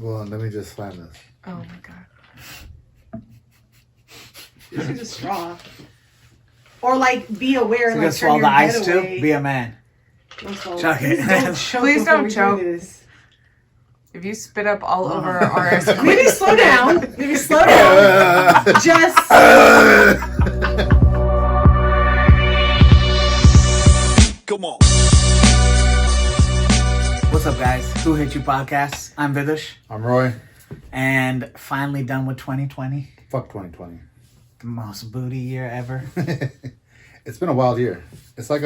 Well, let me just slam this. Oh my god. Just use a straw. Or like be aware. So like you turn swallow your the head ice away. too? Be a man. Don't swallow. Chuck it. Please don't choke. This. If you spit up all over our Maybe slow down. Maybe slow down. Just. Come on. What's up, guys? Who Hit You Podcast. I'm Vidush. I'm Roy. And finally done with 2020. Fuck 2020. The most booty year ever. It's been a wild year. It's like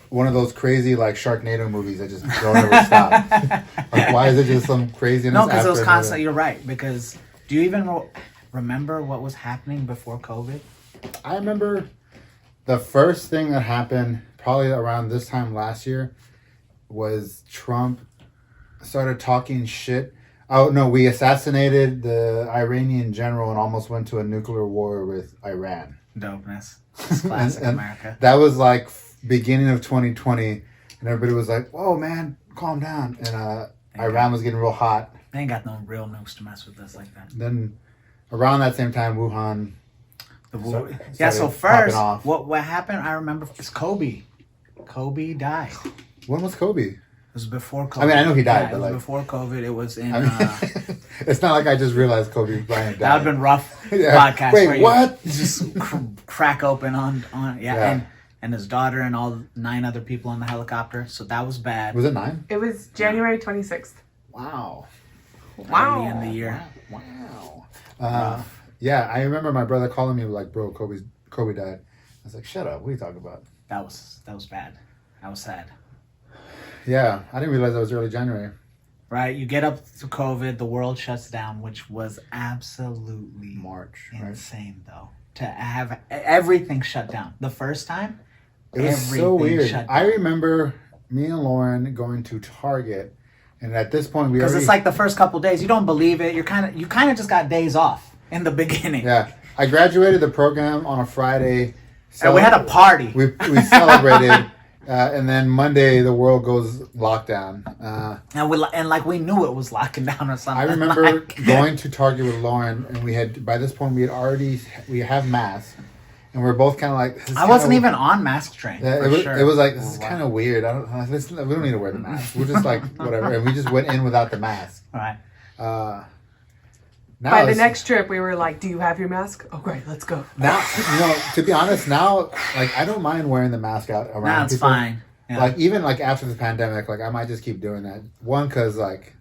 one of those crazy like Sharknado movies that just don't ever stop. Like, why is it just some craziness? No, because it was after constant. You're right. Because do you even remember what was happening before COVID? I remember the first thing that happened probably around this time last year was Trump started talking shit. Oh no, we assassinated the Iranian general and almost went to a nuclear war with Iran. Dopeness. It's classic and America. That was like beginning of 2020, and everybody was like, "Whoa, man, calm down." And Iran was getting real hot. They ain't got no real nukes to mess with us like that. Then around that same time, Wuhan. So first, what happened? I remember it's Kobe. Kobe died. When was Kobe? It was before COVID. I mean, I know he died, Yeah, but it was like before COVID. It was in. It's not like I just realized Kobe Bryant died. That would have been rough podcast. Wait, for what? You. Just crack open on and his daughter and all 9 other people on the helicopter. So that was bad. Was it 9? It was January 26th. Wow. Early in the year. Wow. Yeah, I remember my brother calling me like, "Bro, Kobe died." I was like, "Shut up! What are you talking about?" That was bad. That was sad. Yeah, I didn't realize that was early January. Right, you get up to COVID, the world shuts down, which was absolutely March, right? insane, though. To have everything shut down the first time, It was so weird. shut down. I remember me and Lauren going to Target, and at this point because it's like the first couple days, you don't believe it. You kind of just got days off in the beginning. Yeah, I graduated the program on a Friday, and we had a party. We celebrated. And then Monday, the world goes lockdown. And we knew it was locking down or something. I remember going to Target with Lauren, and we have masks, and we're both kind of like. I wasn't even on mask train. Yeah, it was like, this is kind of weird. We don't need to wear the mask. We're just like whatever, and we just went in without the mask. All right. By the next trip, we were like, "Do you have your mask? Oh, great, let's go." Now, to be honest, now, like, I don't mind wearing the mask out around Now it's people. fine. Yeah. Like, even, like, after the pandemic, like, I might just keep doing that. One, because, like...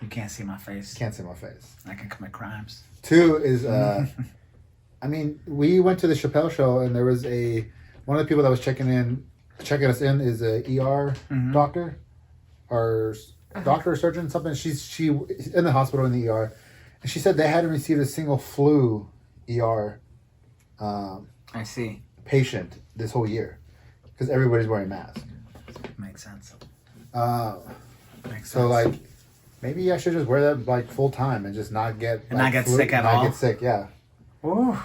You can't see my face. Can't see my face. I can commit crimes. 2 is, I mean, we went to the Chappelle show, and there was one of the people that was checking us in is a ER doctor, or doctor or surgeon, something. She's in the hospital in the ER. And she said they hadn't received a single flu ER I see. patient this whole year because everybody's wearing masks. Makes sense. So like, maybe I should just wear that like full time and just not get sick at all. Not get sick, yeah. Ooh.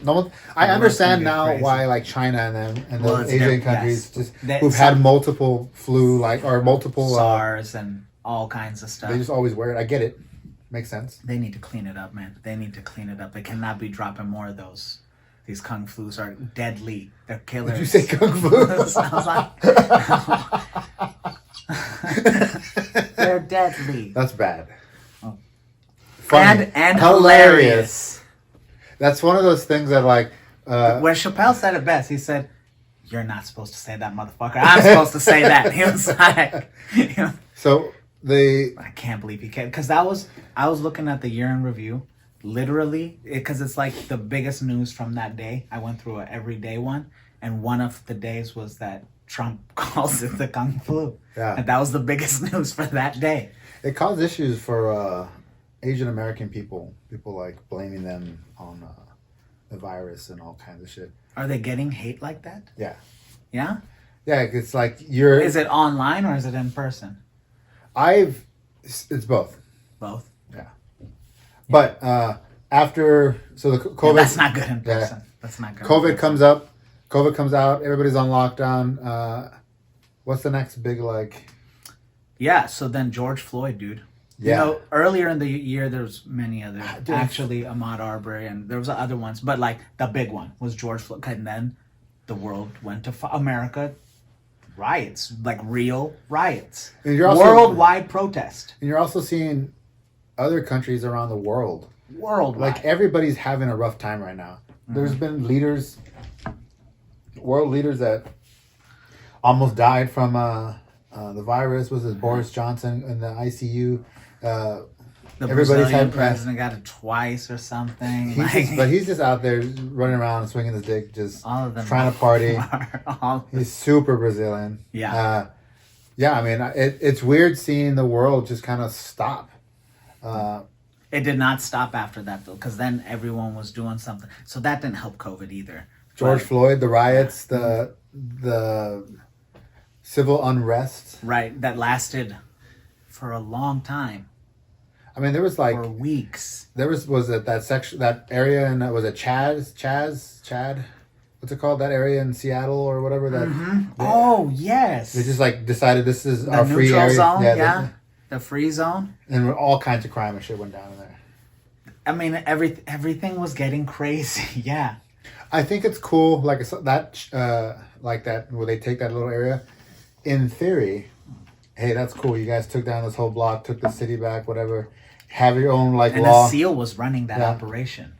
No, I understand now crazy. Why like China and the Asian countries who've had multiple flu or multiple SARS and all kinds of stuff. They just always wear it. I get it. Makes sense. They need to clean it up, man. They need to clean it up. They cannot be dropping more of those. These kung flus are deadly. They're killers. Did you say kung flu? Sounds like... They're deadly. That's bad. Oh. Funny. And hilarious. That's one of those things that like... When Chappelle said it best, he said, "You're not supposed to say that, motherfucker. I'm supposed to say that." He was like... So... I can't believe he can't, because I was looking at the year in review, literally, because it's like the biggest news from that day. I went through an everyday one, and one of the days was that Trump calls it the Kung Flu. Yeah, and that was the biggest news for that day. It caused issues for Asian American people like blaming them on the virus and all kinds of shit. Are they getting hate like that? Yeah. It's like Is it online or is it in person? It's both. Both? Yeah. But after, so the COVID... that's not good in person. Yeah. That's not good. COVID comes out, everybody's on lockdown. What's the next big, like... Yeah, so then George Floyd, dude. Yeah. You know, earlier in the year, there was many other. Dude. Actually, Ahmaud Arbery, and there was other ones. But, like, the big one was George Floyd. And then the world went to America. Riots. Like, real riots. And you're also, Worldwide protest. And you're also seeing other countries around the world. Worldwide. Like, everybody's having a rough time right now. There's been leaders, world leaders that almost died from the virus. Was it Boris Johnson in the ICU? The everybody's Brazilian had- president got it twice or something. But he's just out there running around and swinging his dick, just all of them trying to party. all, He's super Brazilian. yeah. Yeah, I mean, it's weird seeing the world just kind of stop. It did not stop after that, though, because then everyone was doing something. So that didn't help COVID either. George But- Floyd, the riots, the civil unrest. Right, that lasted for a long time, I mean, there was like for weeks. there was it that section, that area, and was it Chad? What's it called? That area in Seattle or whatever. That Oh, yes. they just like decided this is the our free neutral area. zone, Yeah, yeah. The free zone. and all kinds of crime and shit went down in there. I mean, everything was getting crazy. Yeah. I think it's cool, like that where they take that little area. In theory, hey, that's cool. You guys took down this whole block, took the city back, whatever. Have your own like And law. the SEAL was running that Yeah. operation.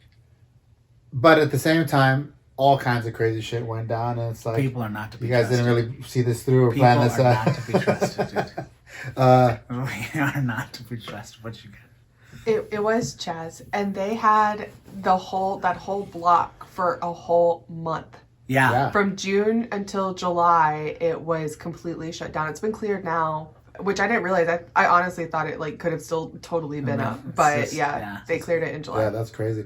But at the same time, all kinds of crazy shit went down, and it's like People are not to be you guys trusted. didn't really see this through or People plan are this not out. to be trusted, dude. We are not to be trusted. What you got? It was Chaz, and they had that whole block for a whole month. Yeah. Yeah. From June until July, it was completely shut down. It's been cleared now, which I didn't realize. I honestly thought it like could have still totally been up, It's but just- yeah. they cleared it in July. Yeah, that's crazy.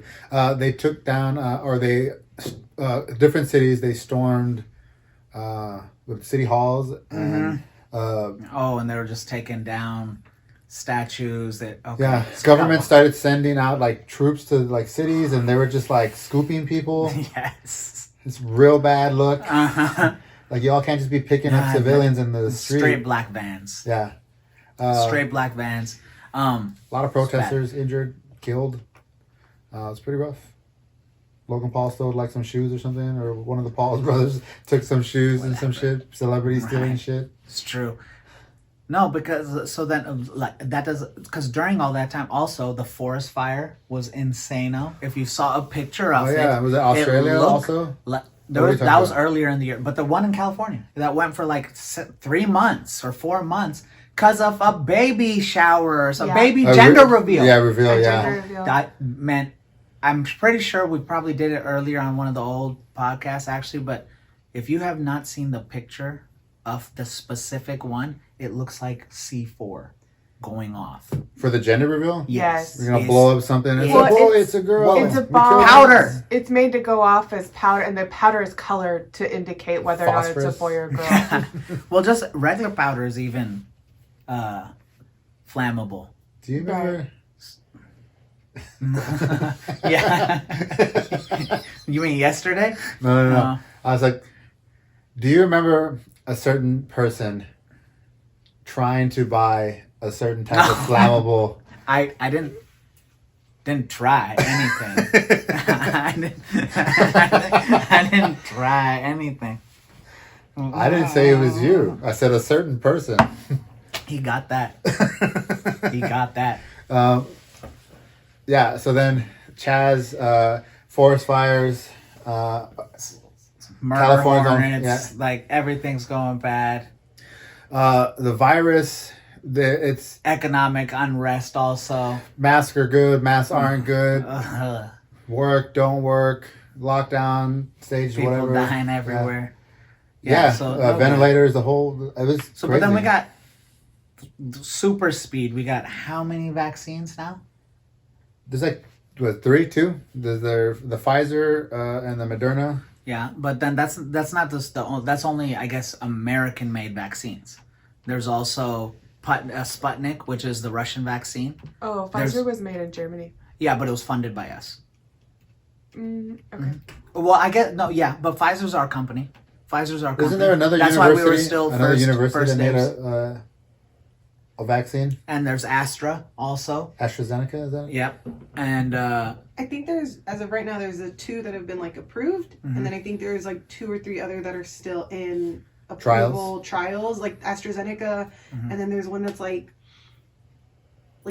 They took down, different cities. They stormed with city halls and Oh, and they were just taking down statues that. Okay. yeah, so government that started sending out like troops to like cities, and they were just like scooping people. was- Yes. It's real bad look. Uh-huh. Like y'all can't just be picking Yeah, up civilians in the street. Straight black vans. Yeah, Straight black vans. a lot of protesters injured, killed. It's pretty rough. Logan Paul stole like some shoes or something, or one of the Paul's brothers took some shoes and some shit. Celebrity stealing Right. shit. It's true. No, because so then like that does because during all that time also the forest fire was insane. If you saw a picture of Oh yeah, was it Australia looked also? That What are you talking was about? earlier in the year, but the one in California that went for like 3 months or 4 months because of a baby shower, a Yeah. baby A gender reveal. Yeah, reveal. A Yeah. gender reveal. That meant I'm pretty sure we probably did it earlier on one of the old podcasts actually, but if you have not seen the picture of the specific one, it looks like C4 going off. For the gender reveal? Yes. We're gonna It's- blow up something. It's Well, a boy, it's- it's a girl. well, It's a We bomb. killed Powder. It's made to go off as powder, and the powder is colored to indicate whether or not it's a Phosphorus. boy or girl. Well, just regular powder is even flammable. Do you remember? Yeah. You mean yesterday? No. No. I was like, do you remember a certain person trying to buy a certain type of flammable? I didn't try anything. I didn't try anything. I didn't say it was you. I said a certain person. He got that. He got that. Yeah. So then, Chaz, forest fires. Murder California, hornets, like everything's going bad. The virus. It's Economic unrest also. masks are good, masks aren't good. Ugh. Work, don't work. Lockdown, stage, People whatever. dying everywhere. Yeah, so ventilators, the whole. It was So, crazy. but then we got super speed. We got how many vaccines now? There's like what, 3, 2. There's the Pfizer and the Moderna. Yeah, but then that's not just that's only I guess American made vaccines. There's also Sputnik, which is the Russian vaccine. Oh, There's- Pfizer was made in Germany. Yeah, but it was funded by us. Okay. Well, I guess no, yeah, but Pfizer's our company. Pfizer's our company. Isn't there another That's university? why we were still another first university first that made dibs. a vaccine. And there's Astra also. AstraZeneca, is that? Yep. And I think there's, as of right now, there's the 2 that have been like approved, Mhm. and then I think there's like 2 or 3 other that are still in Trials? approval trials, like AstraZeneca, Mhm. and then there's one that's like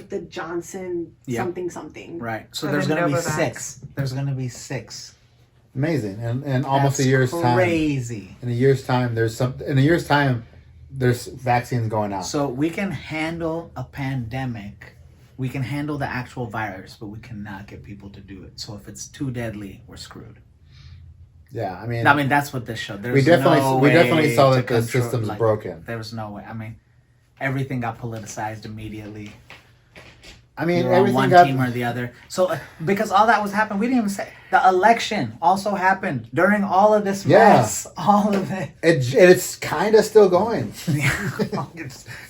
the Johnson Yeah. something. right. So And there's then gonna be Novavax. 6. There's gonna be 6. Amazing. And in almost That's a year's time. crazy. In a year's time, there's vaccines going out. So we can handle a pandemic. We can handle the actual virus, but we cannot get people to do it. So if it's too deadly, we're screwed. Yeah, I mean, That's what this showed. There's we definitely no we definitely way saw to that the control- system's like, broken. There was no way. I mean, everything got politicized immediately. I mean, You're on everything one got team or the other. So because all that was happening, we didn't even say the election also happened during all of this Yeah. mess. All of it. it's kind of still going.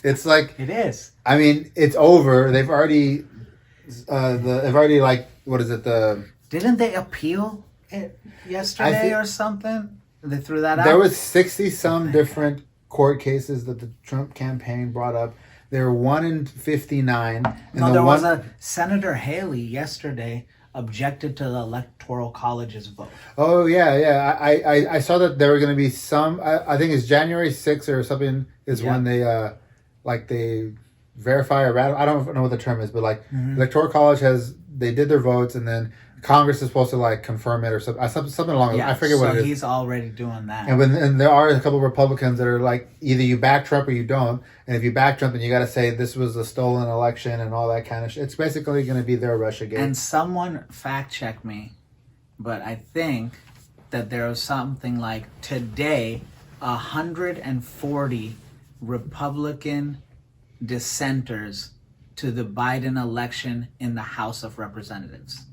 It's like, It is. I mean, it's over. They've already like, what is it? Didn't they appeal it yesterday think- or something? They threw that out. There was 60 some different court cases that the Trump campaign brought up. There were 1 in 59. And No, the there was one- a Senator Haley yesterday objected to the Electoral College's vote. Oh yeah. I saw that there were going to be some. I think it's January 6th or something is Yeah. when they verify or ratify. I don't know what the term is, but like Mhm. Electoral College they did their votes, and then Congress is supposed to like confirm it or something along. Yeah, I forget what so it is. he's already doing that. And there are a couple of Republicans that are like, either you back Trump or you don't. And if you back Trump, then you got to say this was a stolen election and all that kind of shit. It's basically going to be their Russiagate. And someone fact checked me, but I think that there was something like today, 140 Republican dissenters to the Biden election in the House of Representatives.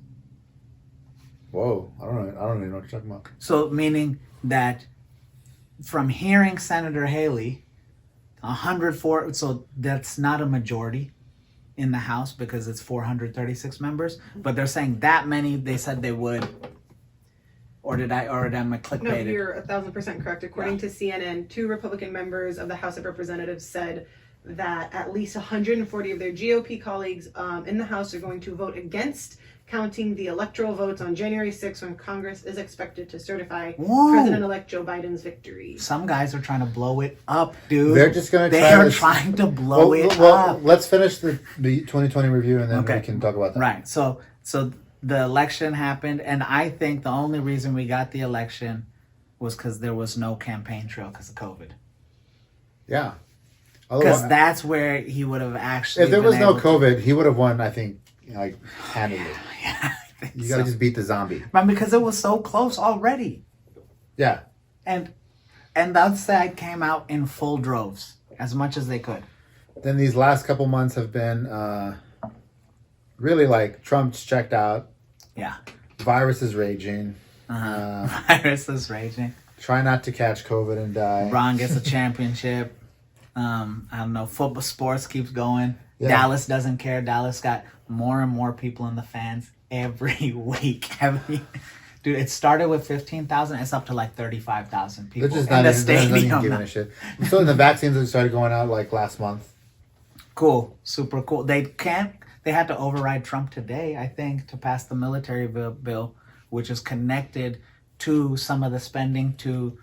Whoa, I don't even know what you're talking about. So meaning that from hearing Senator Haley, 104, so that's not a majority in the House because it's 436 members, but they're saying that many, they said they would, or am I No, clickbaited? you're 1,000% correct. According to CNN, 2 Republican members of the House of Representatives said that at least 140 of their GOP colleagues in the House are going to vote against counting the electoral votes on January 6th when Congress is expected to certify Whoa. President-elect Joe Biden's victory. Some guys are trying to blow it up, dude. They're just going to They try are to... trying to blow it well, up. let's finish the 2020 review and then Okay. we can talk about that. Right. So the election happened, and I think the only reason we got the election was because there was no campaign trail because of COVID. Yeah. Because Otherwise, that's where he would have actually. if there was been no able to- COVID, he would have won, I think, like, handily. Yeah, I think You got to so. just beat the zombie. Man, because it was so close already, Yeah. and that side came out in full droves as much as they could. Then these last couple months have been really like Trump's checked out, Yeah, virus is raging, virus is raging. try not to catch COVID and die. Ron gets a championship. I don't know. Football sports keeps going. Yeah. Dallas doesn't care. Dallas got more and more people in the fans every week. Dude, it started with 15,000. It's up to like 35,000 people They're just in not the even, they're not even stadium. giving a shit. So the vaccines have started going out like last month. Cool, super cool. They had to override Trump today, I think, to pass the military bill, which is connected to some of the spending to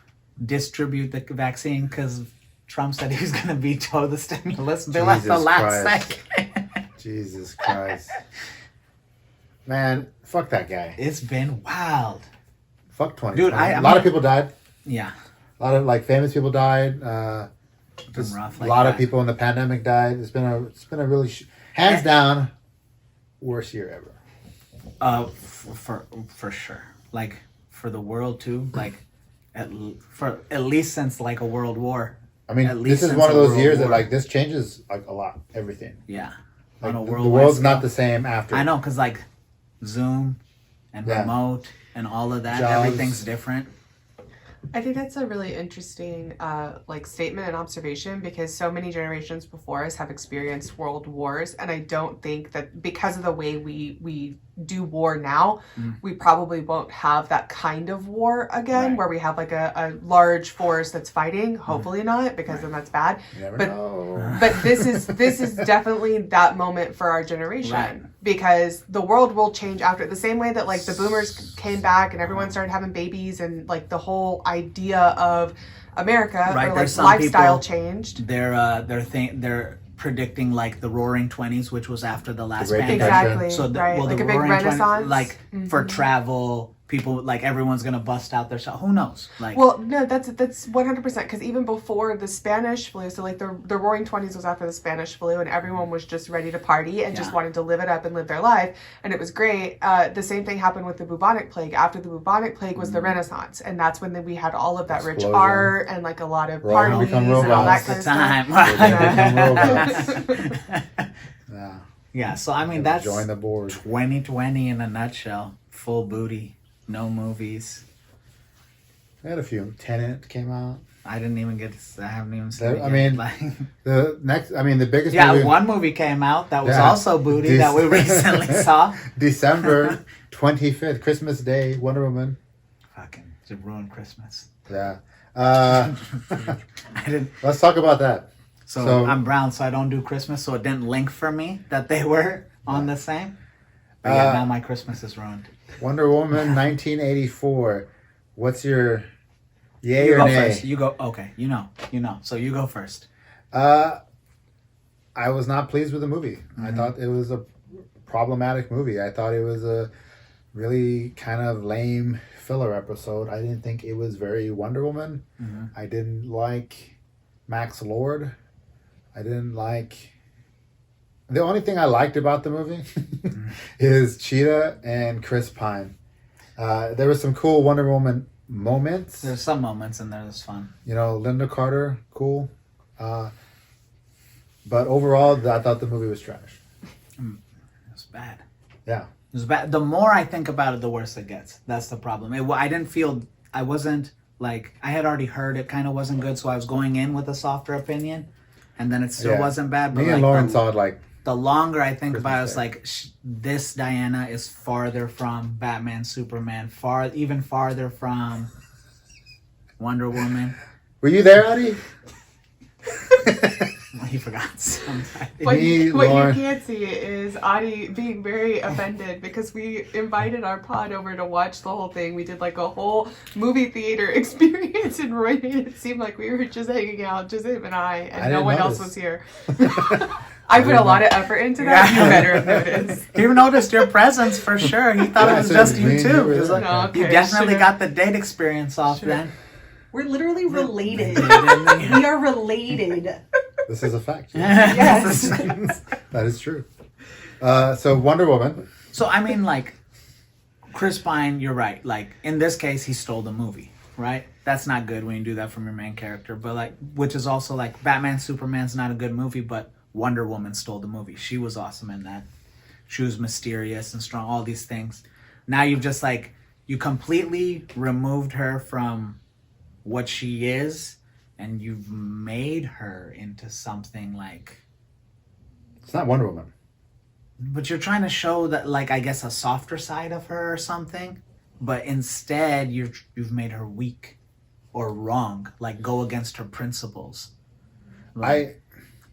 distribute the vaccine because Trump said he was going to veto the stimulus bill at the Jesus last Christ. second. Jesus Christ. Man, fuck that guy. It's been wild. Fuck 2020. Dude, a lot of people died. Yeah. A lot of like famous people died. Been rough A like lot of that. people in the pandemic died. It's been a really hands down worst year ever. For sure. Like for the world too. Like at least since like a world war. I mean, At least this is since one of the those World years that War. like this changes like a lot, everything. Yeah. Like, On a the worldwide world's scale. not the same after. I know, because like Zoom and Yeah. remote and all of that, Jobs. everything's different. I think that's a really interesting like statement and observation because so many generations before us have experienced world wars, and I don't think that because of the way we do war now, we probably won't have that kind of war again, Right. where we have like a large force that's fighting. Hopefully not, because then that's bad. You never But know. but this is definitely that moment for our generation, Right. because the world will change after, the same way that like the boomers came back and everyone started having babies, and like the whole idea of America Right, or like there's some lifestyle people- changed. They're predicting like the Roaring 20s, which was after the last Great pandemic. Exactly. So right. well, Like the a big Roaring 20s, renaissance. like for travel, people like everyone's gonna bust out their stuff. Who knows? Like, Well, no, that's 100%, because even before the Spanish flu, so like the Roaring 20s was after the Spanish flu, and everyone was just ready to party and just Yeah. wanted to live it up and live their life, and it was great. The same thing happened with the bubonic plague. After the bubonic plague was the Renaissance, and that's when we had all of that rich Explosion. art and like a lot of We're all gonna parties become and all that robots. the kind of time. stuff. Yeah. Yeah. So I mean, that's Join the board. 2020 in a nutshell. Full booty. No movies. I had a few. Tenet came out. I didn't even get to. I haven't even seen That- it I yet. mean, Like, The biggest yeah, movie. one movie came out that was Yeah. also booty that we recently saw. December 25th, Christmas Day, Wonder Woman. Fucking to ruin Christmas. Yeah. I didn't. Let's talk about that. So I'm brown, so I don't do Christmas. So it didn't link for me that they were on the same. But yeah, now my Christmas is ruined. Wonder Woman 1984. What's your yay You or go nay? first. You go. Okay. You know. So you go first. I was not pleased with the movie. I thought it was a problematic movie. I thought it was a really kind of lame filler episode. I didn't think it was very Wonder Woman. I didn't like Max Lord. I didn't like... The only thing I liked about the movie is Cheetah and Chris Pine. There were some cool Wonder Woman moments. There's some moments in there that's fun. You know, Linda Carter, cool. But overall, I thought the movie was trash. It was bad. Yeah. It was bad. The more I think about it, the worse it gets. That's the problem. I didn't feel. I wasn't like. I had already heard it kind of wasn't good, so I was going in with a softer opinion, and then it still Yeah. wasn't bad. But Me and like, Lauren saw it like, the longer I think Christmas about it, it's Day. like this Diana is farther from Batman, Superman, even farther from Wonder Woman. were you there, Addie? He forgot something. What, Me, what you Lauren- can't see is Adi being very offended because we invited our pod over to watch the whole thing. We did like a whole movie theater experience, and Roy made it seem like we were just hanging out, just him and I I no didn't one else notice. was here. I put a lot of effort into that. You better have noticed. He noticed your presence for sure. He thought Yeah, it was so just me you and you too. were He was there. like, No, okay, you definitely should've- got the date experience off Should've. then. We're literally related. Yeah. We are related. This is a fact. Yes. That is true. So Wonder Woman. So I mean, like, Chris Pine, you're right. Like in this case, he stole the movie, right? That's not good when you do that from your main character. But like, which is also like Batman, Superman's not a good movie, but Wonder Woman stole the movie. She was awesome in that. She was mysterious and strong. All these things. Now you've just like you completely removed her from what she is, and you've made her into something like. It's not Wonder Woman. But you're trying to show that, like, I guess a softer side of her or something. But instead, you've made her weak or wrong, like go against her principles. Like,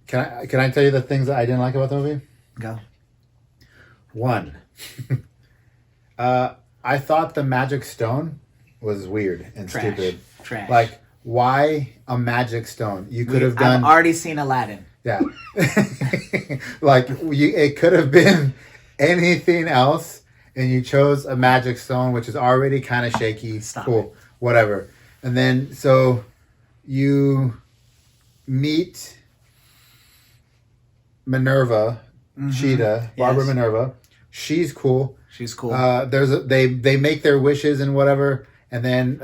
Can I tell you the things that I didn't like about the movie? go. One. I thought the magic stone was weird and Trash. stupid. Trash. Like, why a magic stone? You could have done. I've already seen Aladdin. Yeah. Like, it could have been anything else, and you chose a magic stone, which is already kind of shaky. Stop Cool. Whatever. And then, so you meet Minerva, Cheetah, Barbara Yes. Minerva. She's cool. She's cool. They make their wishes and whatever, and then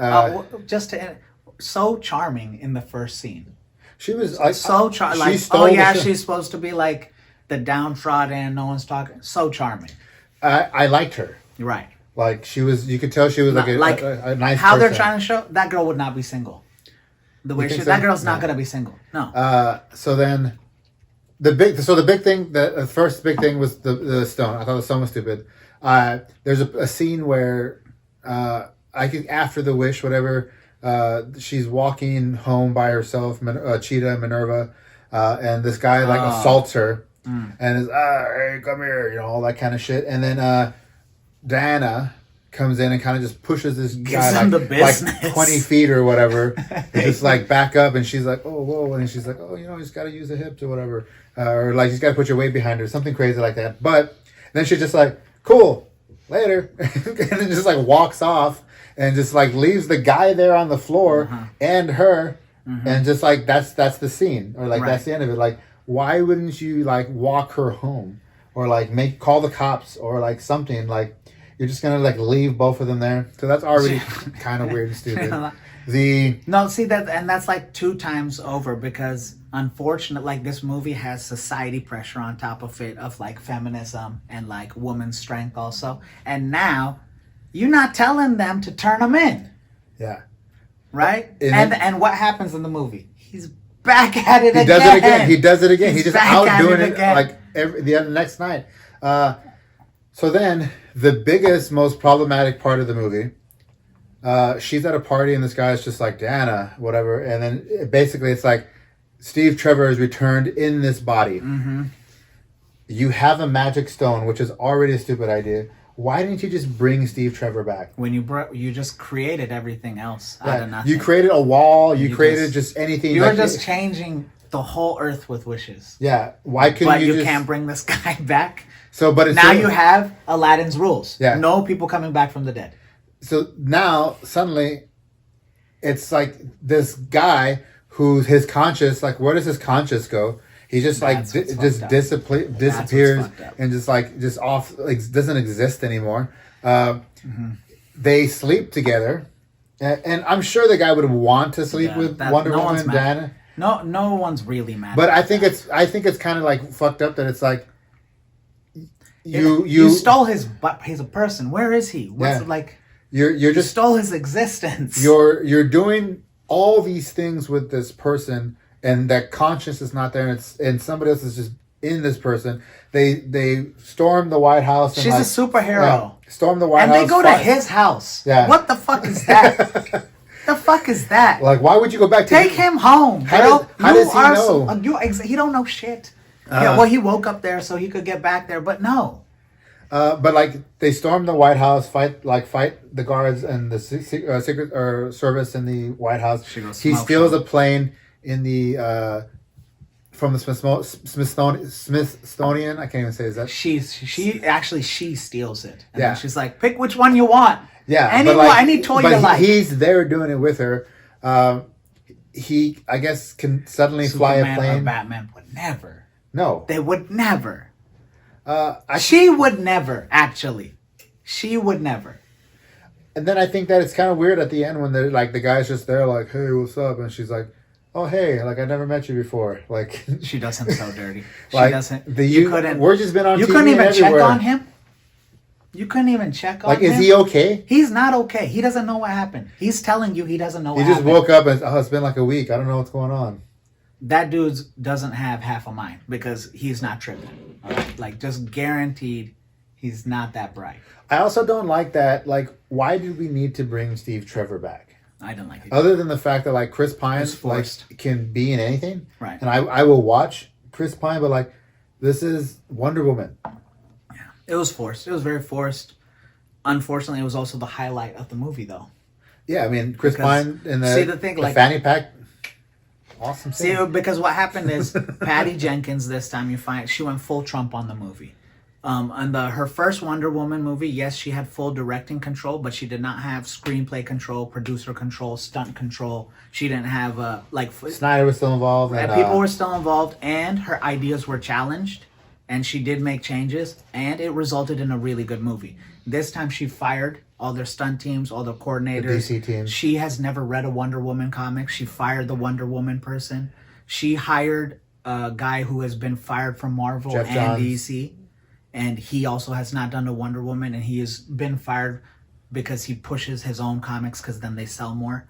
So charming in the first scene. she was like So charming. she Like, stole oh the yeah, show. she's supposed to be like the downtrodden, no one's talking. So charming. I liked her. You're right. Like, she was. You could tell she was like Like, a nice. How they're person. trying to show that girl would not be single. The way think so? that girl's not Yeah. gonna be single. No. So then, the big thing, the first big thing was the stone. I thought the stone was stupid. There's a scene where I think after the wish, whatever, she's walking home by herself, Cheetah and Minerva, and this guy like assaults her and is hey, come here, all that kind of shit. And then Diana comes in and kind of just pushes this guy like 20 feet or whatever. And just like back up, and she's like, oh, whoa. And she's like, oh, he's got to use the hips or whatever. Or like, he's got to put your weight behind her, something crazy like that. But then she's just like, cool, later. And then just like walks off and just like leaves the guy there on the floor and her. And just like, that's the scene. Or like, that's the end of it. Like, why wouldn't you like walk her home? Or like call the cops or like something like, you're just gonna like leave both of them there, so that's already kind of weird and stupid. That's like 2 times over because unfortunately, like this movie has society pressure on top of it of like feminism and like woman's strength also, and now you're not telling them to turn them in, right? And what happens in the movie? He's back at it again. He does it again. He's just out doing it like the next night. So then, the biggest, most problematic part of the movie, she's at a party and this guy's just like, Diana, whatever. And then basically it's like, Steve Trevor is returned in this body. You have a magic stone, which is already a stupid idea. Why didn't you just bring Steve Trevor back? When you just created everything else out of nothing. You created a wall. You created just anything. You were just changing the whole earth with wishes. Yeah. Why couldn't you can't bring this guy back? But now you have Aladdin's rules. Yeah. No people coming back from the dead. So now suddenly, it's like this guy who's his conscious. Like, where does his conscious go? He just disappears and just off. Like, doesn't exist anymore. They sleep together, and I'm sure the guy would want to sleep with Wonder Woman and Diana. No one's really mad. But I think it's kind of like fucked up that it's like. You stole he's a person. Where is he? What's like? You just stole his existence. You're doing all these things with this person, and that conscience is not there, and somebody else is just in this person. They storm the White House. And she's a superhero. Storm the White House, and they go to his house. Yeah. What the fuck is that? The fuck is that? Like, why would you go back to take him home? How does he know? He don't know shit. He woke up there so he could get back there, but no. But like they storm the White House, fight the guards and the secret service in the White House. He steals a plane in the from the Smithsonian. I can't even say is that she steals it. And then she's like, pick which one you want. Yeah, any toy you like. He's there doing it with her. He, I guess, can suddenly fly a plane. Or Batman would never. No, they would never. She would never. Actually, she would never. And then I think that it's kind of weird at the end when they're like the guy's just there, like, "Hey, what's up?" And she's like, "Oh, hey, like I never met you before." Like she does him so dirty. She like, doesn't. We're just been on. You TV couldn't even everywhere. check on him. You couldn't even check on him. Like, is he okay? He's not okay. He doesn't know what happened. He's telling you he doesn't know what happened. He just woke up and, it's been like a week. I don't know what's going on. That dude doesn't have half a mind because he's not tripping. All right? Like, just guaranteed he's not that bright. I also don't like that. Like, why do we need to bring Steve Trevor back? I don't like it. Other than the fact that, like, Chris Pine can be in anything. Right. And I will watch Chris Pine, but, like, this is Wonder Woman. It was forced. It was very forced. Unfortunately, it was also the highlight of the movie, though. Yeah, I mean, Chris Pine in the fanny pack. Awesome scene. See, because what happened is Patty Jenkins this time, she went full Trump on the movie. On her first Wonder Woman movie, yes, she had full directing control, but she did not have screenplay control, producer control, stunt control. She didn't have Snyder was still involved. And people were still involved, and her ideas were challenged. And she did make changes, and it resulted in a really good movie. This time she fired all their stunt teams, all their coordinators. The DC team. She has never read a Wonder Woman comic. She fired the Wonder Woman person. She hired a guy who has been fired from Marvel Jeff and Johns. DC. And he also has not done a Wonder Woman, and he has been fired because he pushes his own comics because then they sell more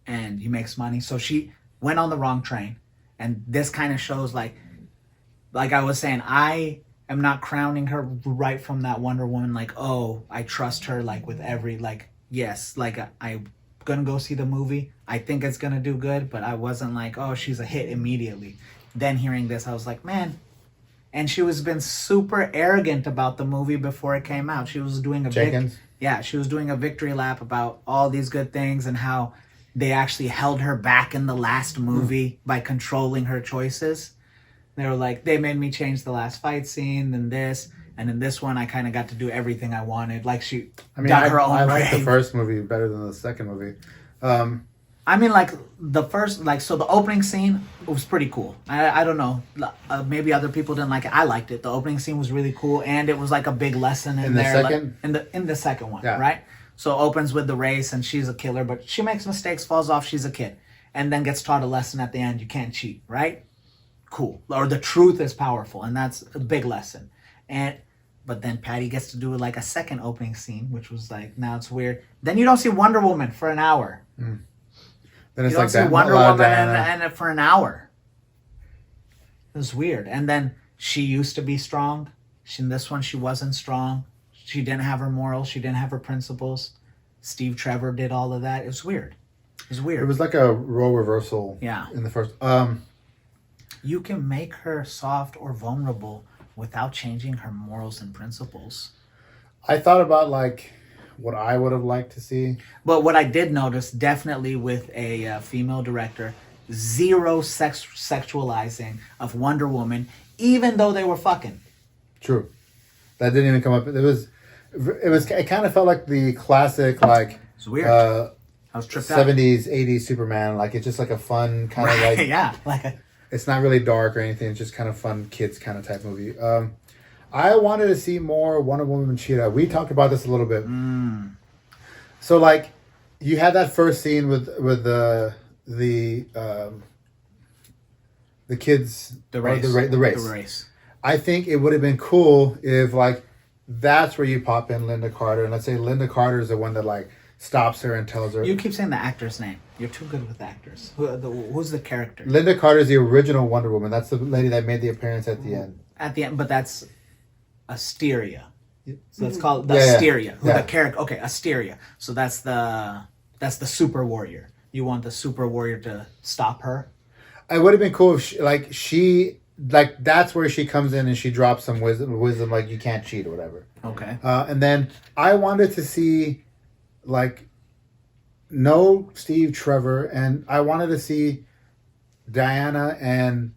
and he makes money. So she went on the wrong train. And this kind of shows like I was saying, I am not crowning her right from that Wonder Woman. Like, oh, I trust her. Like with every yes, I'm gonna go see the movie. I think it's gonna do good, but I wasn't like, oh, she's a hit immediately. Then hearing this, I was like, man. And she was been super arrogant about the movie before it came out. She was doing she was doing a victory lap about all these good things and how they actually held her back in the last movie by controlling her choices. They were like, they made me change the last fight scene, then this, and in this one, I kind of got to do everything I wanted. Like she got her own. I like the grave. first movie better than the second movie. I mean, like the first, so the opening scene was pretty cool. I don't know, maybe other people didn't like it. I liked it. The opening scene was really cool, and it was like a big lesson in the there. second? In the second one, Yeah. right? So it opens with the race, and she's a killer, but she makes mistakes, falls off. She's a kid, and then gets taught a lesson at the end. You can't cheat, right? Cool. Or the truth is powerful, and that's a big lesson. But then Patty gets to do like a second opening scene, which was like, now it's weird. Then you don't see Wonder Woman for an hour. Then it's You don't like see that Wonder Woman Diana. and for an hour. It was weird. And then she used to be strong. In this one, she wasn't strong. She didn't have her morals. She didn't have her principles. Steve Trevor did all of that. It was weird. It was like a role reversal. Yeah. In the first. You can make her soft or vulnerable without changing her morals and principles. I thought about like what I would have liked to see. But what I did notice, definitely with a female director, zero sexualizing of Wonder Woman, even though they were fucking. True. That didn't even come up. It kind of felt like the classic like It's weird. I was tripped out. 70s, 80s Superman. Like it's just like a fun kind of like yeah, like a, it's not really dark or anything. It's just kind of fun kids kind of type movie. I wanted to see more Wonder Woman and Cheetah. We talked about this a little bit. So like, you had that first scene with the kids, the race. the race. I think it would have been cool if like that's where you pop in Linda Carter, and let's say Linda Carter is the one that like stops her and tells her. You keep saying the actor's name. You're too good with actors. Who's the character? Linda Carter is the original Wonder Woman. That's the lady that made the appearance at the end. At the end, but that's Asteria. So it's called the Yeah, Asteria. yeah. The character. Okay, Asteria. So that's the super warrior. You want the super warrior to stop her? It would have been cool if she that's where she comes in and she drops some wisdom like you can't cheat or whatever. Okay. And then I wanted to see like no Steve Trevor, and I wanted to see Diana and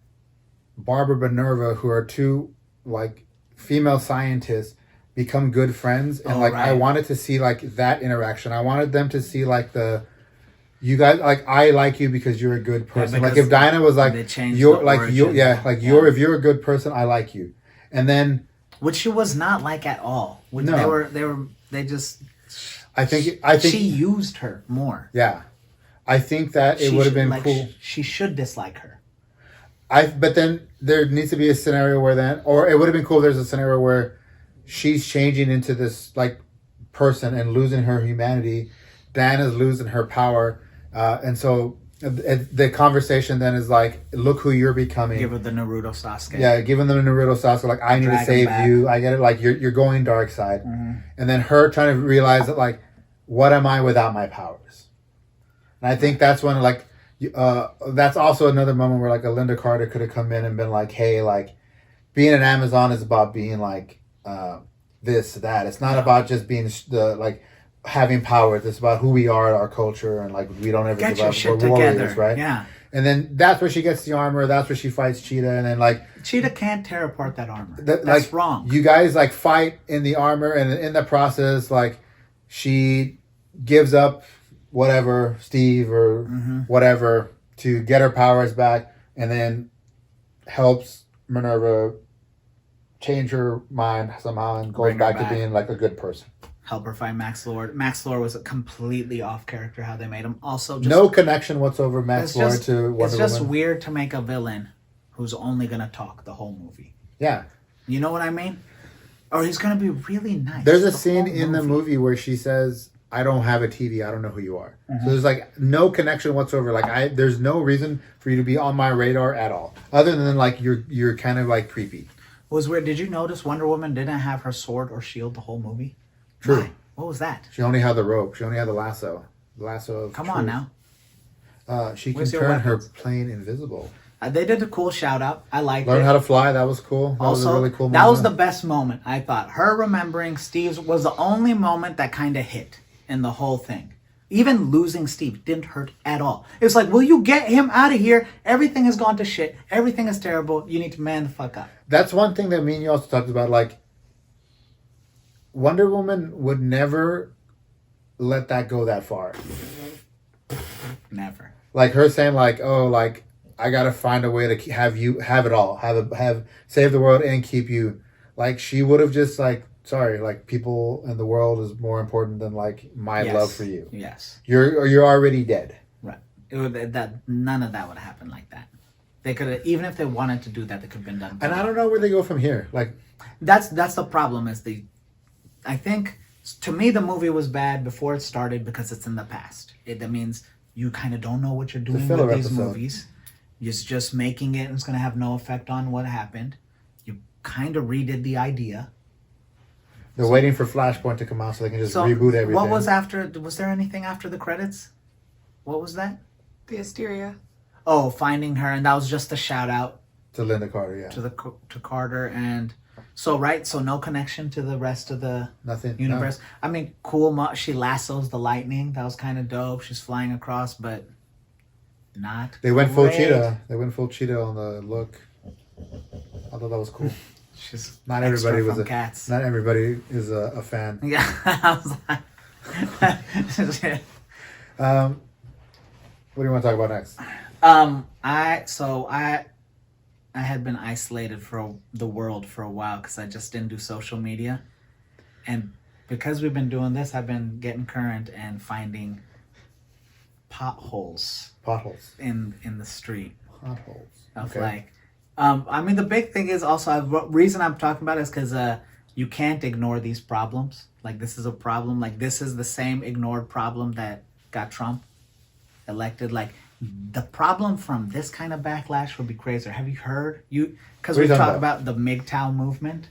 Barbara Minerva, who are two like female scientists, become good friends, and right. I wanted to see like that interaction. I wanted them to see like you guys, like I like you because you're a good person. Like if Diana was like you're like you, if you're a good person, I like you, and then which she was not like at all. No. They just. I think she used her more. Yeah, I think that it would have been cool. She should dislike her. But then there needs to be a scenario or it would have been cool if there's a scenario where she's changing into this like person and losing her humanity. Diana's losing her power, and so the conversation then is like, look who you're becoming. Give her the Naruto Sasuke. Yeah, giving them the Naruto Sasuke. Like I need to save you. I get it. Like you're going dark side, and then her trying to realize that like, what am I without my powers? And I think that's when like. That's also another moment where like a Linda Carter could have come in and been like, hey, like being an Amazon is about being like this, that. It's not about just being having power. It's about who we are, our culture, and like we don't ever Get give your up. shit We're together, warriors, right? Yeah. And then that's where she gets the armor. That's where she fights Cheetah, and then like Cheetah can't tear apart that armor. That's wrong. You guys like fight in the armor, and in the process, like she gives up whatever, Steve or whatever, to get her powers back, and then helps Minerva change her mind somehow and goes back to being like a good person. Help her find Max Lord. Max Lord was a completely off character how they made him. Also, No connection whatsoever, Max Lord to Wonder Woman. It's just weird to make a villain who's only gonna talk the whole movie. Yeah. You know what I mean? Or he's gonna be really nice. There's a scene in the movie where she says, I don't have a TV. I don't know who you are. So there's like no connection whatsoever. Like there's no reason for you to be on my radar at all, other than like you're kind of like creepy. was weird. Did you notice Wonder Woman didn't have her sword or shield the whole movie? True. Why? What was that? She only had the rope. She only had the lasso. The lasso of Come truth. on now. She can Where's your turn her weapons? plane invisible. They did a cool shout out. I liked Learn it. how to fly. That was cool. That was a really cool that was the moment. best moment, I thought. Her remembering Steve's was the only moment that kind of hit in the whole thing. Even losing Steve didn't hurt at all. It was like, will you get him out of here? Everything has gone to shit. Everything is terrible. You need to man the fuck up. That's one thing that me and you also talked about. Like, Wonder Woman would never let that go that far. Never. Like her saying, like, oh, like, I gotta find a way to have you have it all, have save the world and keep you. Like, she would have just like, sorry, like, people in the world is more important than like my Yes. love for you. Yes. You're already dead. Right. It would, that none of that would happen like that. They could have, even if they wanted to do that, they could have been done. And I don't know where they go from here. Like, That's the problem. I think to me the movie was bad before it started because it's in the past. That means you kind of don't know what you're doing with filler these episode. movies. It's just making it, and it's going to have no effect on what happened. You kind of redid the idea. they're waiting for Flashpoint to come out so they can just reboot everything. What was after? Was there anything after the credits? What was that? The hysteria. Oh, finding her, and that was just a shout out to Linda Carter? Yeah, to Carter, and so no connection to the rest of the nothing. universe. I mean, cool. She lassos the lightning. That was kind of dope. She's flying across, but not. They went full great. cheetah. They went full cheetah on the look. I thought that was cool. She's Not extra everybody was from a Cats. Not everybody is a fan. Yeah, I was like, What do you want to talk about next? I had been isolated for the world for a while because I just didn't do social media, and because we've been doing this, I've been getting current and finding potholes Potholes. in the street Potholes. of Okay. like. I mean, the big thing is also reason I'm talking about it is because you can't ignore these problems. Like, this is a problem. Like, this is the same ignored problem that got Trump elected. Like, the problem from this kind of backlash would be crazier. Have you heard? Because What are we you talking talk about the MGTOW movement.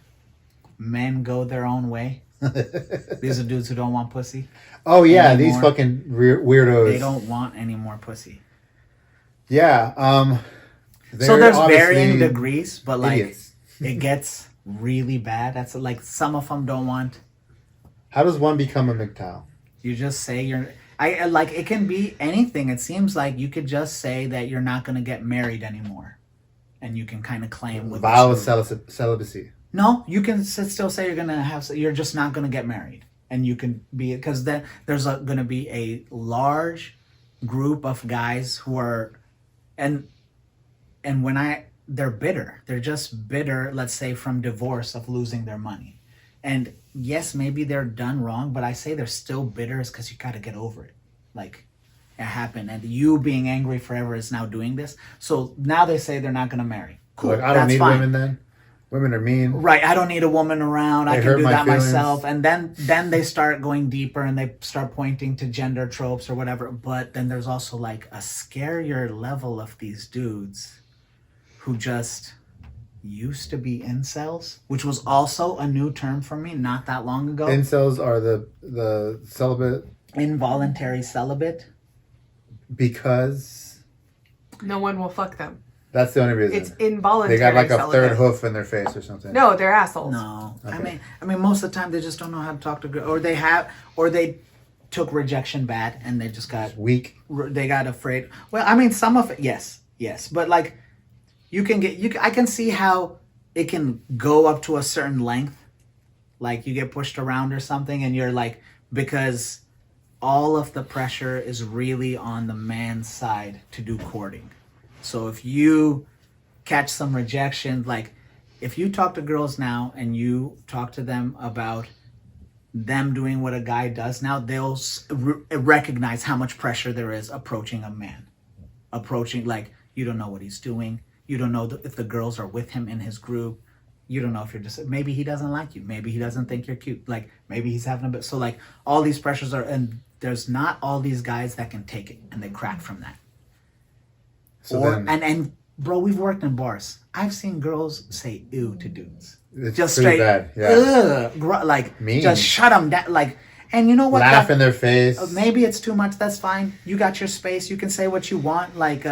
Men go their own way. These are dudes who don't want pussy. Oh yeah, Anymore. these fucking weirdos. They don't want any more pussy. Yeah. So there's obviously varying degrees, but like idiots. it gets really bad. That's like some of them don't want. How does one become a MGTOW? You just say you're. I like it can be anything. It seems like you could just say that you're not going to get married anymore, and you can kind of claim with Vow of this group. celibacy. No, you can still say you're gonna have. You're just not gonna get married, and you can be because then there's gonna be a large group of guys who are, and when they're bitter. They're just bitter. Let's say from divorce of losing their money, and yes, maybe they're done wrong, but I say they're still bitter is because you got to get over it. Like it happened, and you being angry forever is now doing this. So now they say they're not gonna marry. Cool, Like, I don't that's need fine. women then. Women are mean. Right, I don't need a woman around. I They can hurt do my that feelings. myself. And then they start going deeper and they start pointing to gender tropes or whatever. But then there's also like a scarier level of these dudes who just used to be incels, which was also a new term for me not that long ago. Incels are the celibate Involuntary celibate. because No one will fuck them. that's the only reason. It's involuntary. They got like a celibate. third hoof in their face or something. No, they're assholes. No, Okay. I mean, most of the time they just don't know how to talk to girls, or they took rejection bad and they just got Weak. they got afraid. Well, I mean, some of it, yes, but like, I can see how it can go up to a certain length, like you get pushed around or something, and you're like, because all of the pressure is really on the man's side to do courting. So if you catch some rejection, like if you talk to girls now and you talk to them about them doing what a guy does now, they'll recognize how much pressure there is approaching a man. Approaching, like, you don't know what he's doing. You don't know if the girls are with him in his group. You don't know if you're just, maybe he doesn't like you. Maybe he doesn't think you're cute. Like, maybe he's having a bit. So, like, all these pressures are, and there's not all these guys that can take it and they crack from that. So or then, and bro, we've worked in bars. I've seen girls say ew to dudes. It's Just pretty straight, bad. Yeah. like Mean. just shut them down. Like, and you know what? Laugh in their face. Maybe it's too much. That's fine. You got your space. You can say what you want. Like,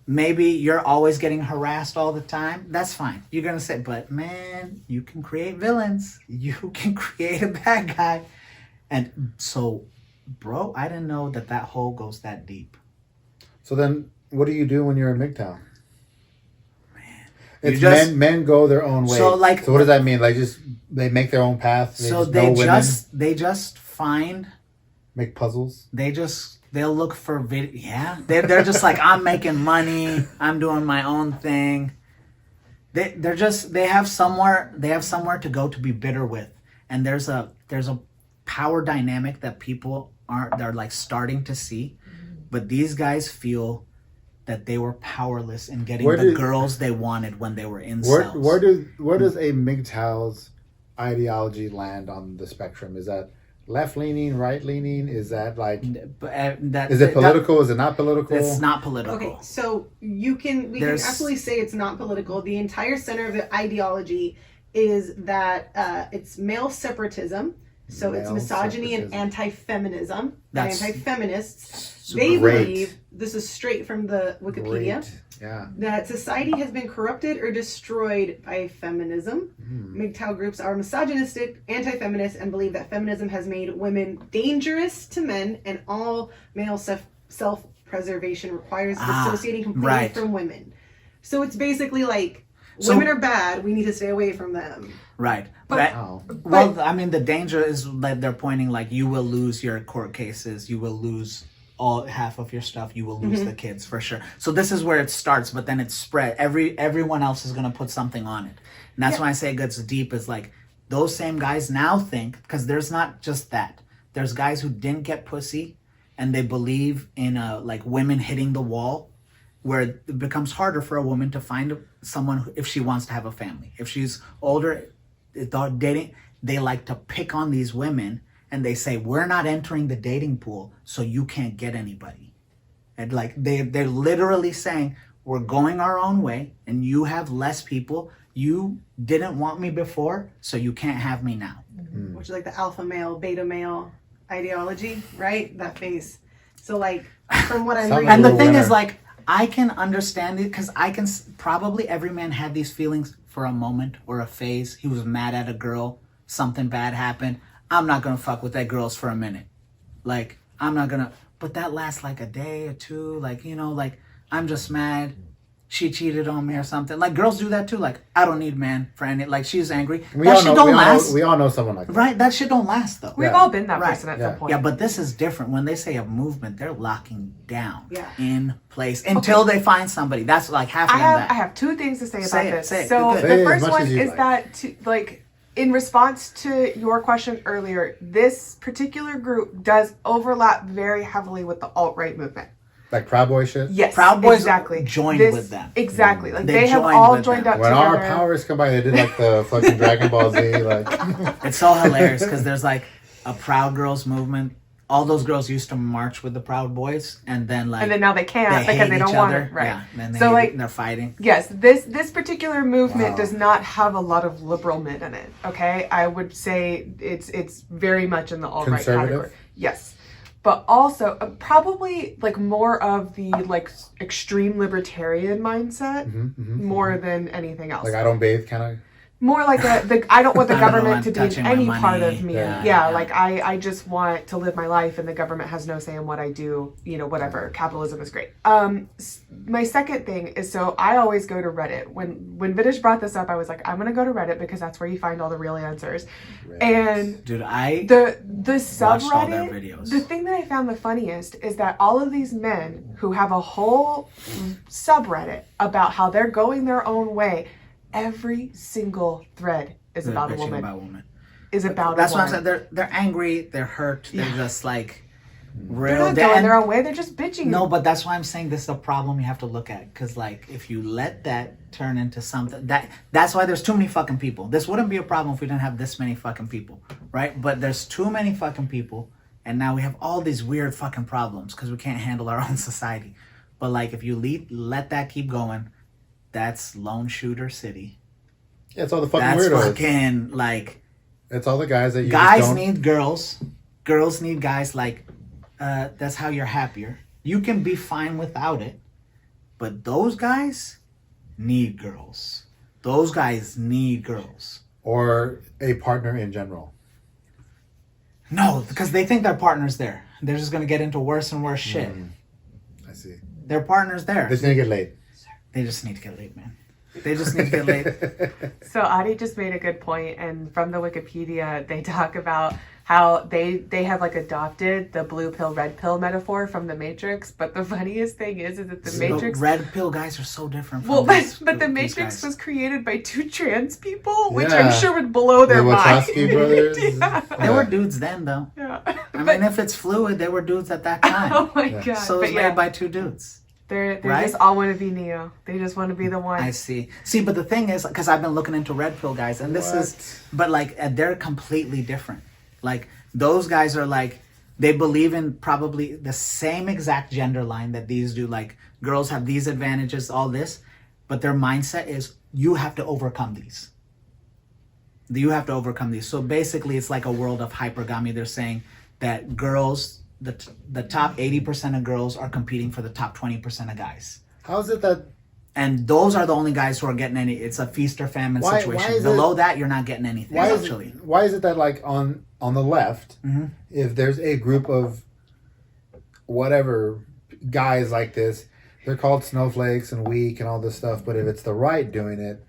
maybe you're always getting harassed all the time. That's fine. You're gonna say, but man, you can create villains. You can create a bad guy. And so, bro, I didn't know that hole goes that deep. So then, what do you do when you're in MGTOW? It's You just- men go their own way. So, like- so what does that mean? Like just they make their own path. They So just know women, they just find make puzzles. they'll look for they're just like, I'm making money, I'm doing my own thing. They have somewhere to go to be bitter with. And there's a power dynamic that people they're like starting to see. But these guys feel that they were powerless in getting girls they wanted when they were incels. Where does a MGTOW's ideology land on the spectrum? Is that left leaning, right leaning? Is that like is it political? Is it not political? It's not political. Okay, so we can absolutely say it's not political. The entire center of the ideology is that it's male separatism. So it's misogyny and anti-feminism. And anti-feminists, they believe, this is straight from the Wikipedia, that society has been corrupted or destroyed by feminism. MGTOW groups are misogynistic, anti-feminist, and believe that feminism has made women dangerous to men, and all male self-preservation requires dissociating completely from women. So it's basically like, women are bad, we need to stay away from them. Right. I mean, the danger is that they're pointing like, you will lose your court cases, you will lose half of your stuff, you will lose the kids for sure. So this is where it starts, but then it's spread. Everyone else is going to put something on it. And that's why I say it gets deep, is like those same guys now think, because there's not just that. There's guys who didn't get pussy and they believe in like women hitting the wall, where it becomes harder for a woman to find someone if she wants to have a family. If she's older, dating, they like to pick on these women, and they say, we're not entering the dating pool, so you can't get anybody. And like they're literally saying, we're going our own way, and you have less people. You didn't want me before, so you can't have me now. Which is like the alpha male, beta male ideology, right? That phase. So like, from what I'm reading, and the thing is, like, I can understand it, because probably every man had these feelings for a moment or a phase. He was mad at a girl, something bad happened. I'm not gonna fuck with that girls for a minute. Like, I'm not gonna, but that lasts like a day or two. Like, you know, like, I'm just mad. She cheated on me or something. Like, girls do that too. Like, I don't need man for any, like, she's angry. That shit don't last. We all know someone like that. Right? That shit don't last though. We've all been that person at some point. Yeah, but this is different. When they say a movement, they're locking down in place Okay. until they find somebody. That's like half of that. I have two things to say about this. Say it. So Say the first one is that, like, in response to your question earlier, this particular group does overlap very heavily with the alt-right movement. Like Proud Boy shit? Yes, Proud Boys exactly. joined with them. Exactly. Like, They they have joined all with joined them. up When together. our powers combined, they did like the fucking Dragon Ball Z. Like, It's so hilarious, because there's like a Proud Girls movement. All those girls used to march with the Proud Boys, and then like, and then now they can't because hate they don't each want other. it. Right. Yeah, then So, like, they're fighting. yes, this particular movement does not have a lot of liberal men in it. Okay, I would say it's very much in the alt-right Conservative? category. Yes, but also probably like more of the like extreme libertarian mindset more than anything else. I don't bathe kind of. More like I don't want the I don't government want to be touching my any money. part of me. Yeah. Yeah, like I just want to live my life, and the government has no say in what I do. You know, whatever. Capitalism is great. My second thing is, so I always go to Reddit. When Vidush brought this up, I was like, I'm gonna go to Reddit because that's where you find all the real answers. And Dude, I the watched all their subreddit, videos. the thing that I found the funniest is that all of these men who have a whole subreddit about how they're going their own way, every single thread is about a woman. Is about That's a what woman. I'm saying. They're angry. They're hurt. They're just like They're real. not going their own way. They're just bitching. No, but that's why I'm saying this is a problem you have to look at. Because like, if you let that turn into something, that's why there's too many fucking people. This wouldn't be a problem if we didn't have this many fucking people, right? But there's too many fucking people, and now we have all these weird fucking problems because we can't handle our own society. But like if you let that keep going, that's lone shooter city. Yeah, it's all the fucking That's weirdos. fucking like It's all the guys that you guys just don't... need girls. Girls need guys. Like that's how you're happier. You can be fine without it, but those guys need girls. Those guys need girls. Or a partner in general. No, because they think their partner's there. They're just gonna get into worse and worse shit. I see. Their partner's there. They're just gonna get laid. They just need to get laid, man. They just need to get laid. So Adi just made a good point, and from the Wikipedia, they talk about how they have like adopted the blue pill, red pill metaphor from the Matrix. But the funniest thing is that the Matrix. Red pill guys are so different. From Well, these, but the these Matrix guys. was created by two trans people, which Yeah. I'm sure would blow their The mind. Wachowski brothers. Yeah. They were dudes then, though. Yeah. I mean, if it's fluid, they were dudes at that time. Oh my Yeah. god! So but it's yeah, made by two dudes. they're right? just all want to be Neo. They just want to be the one. I see. See, but the thing is, because I've been looking into red pill guys, and this is, but like, they're completely different. Like, those guys are like, they believe in probably the same exact gender line that these do. Like, girls have these advantages, all this, but their mindset is, you have to overcome these. You have to overcome these. So basically, it's like a world of hypergamy. They're saying that girls, the top 80% of girls are competing for the top 20% of guys. How is it that... And those are the only guys who are getting any. It's a feast or famine Why situation. is Below that, you're not getting anything. Why is, Actually, why is it that, like, on the left, Mm-hmm. if there's a group of whatever guys like this, they're called snowflakes and weak and all this stuff, but if it's the right doing it,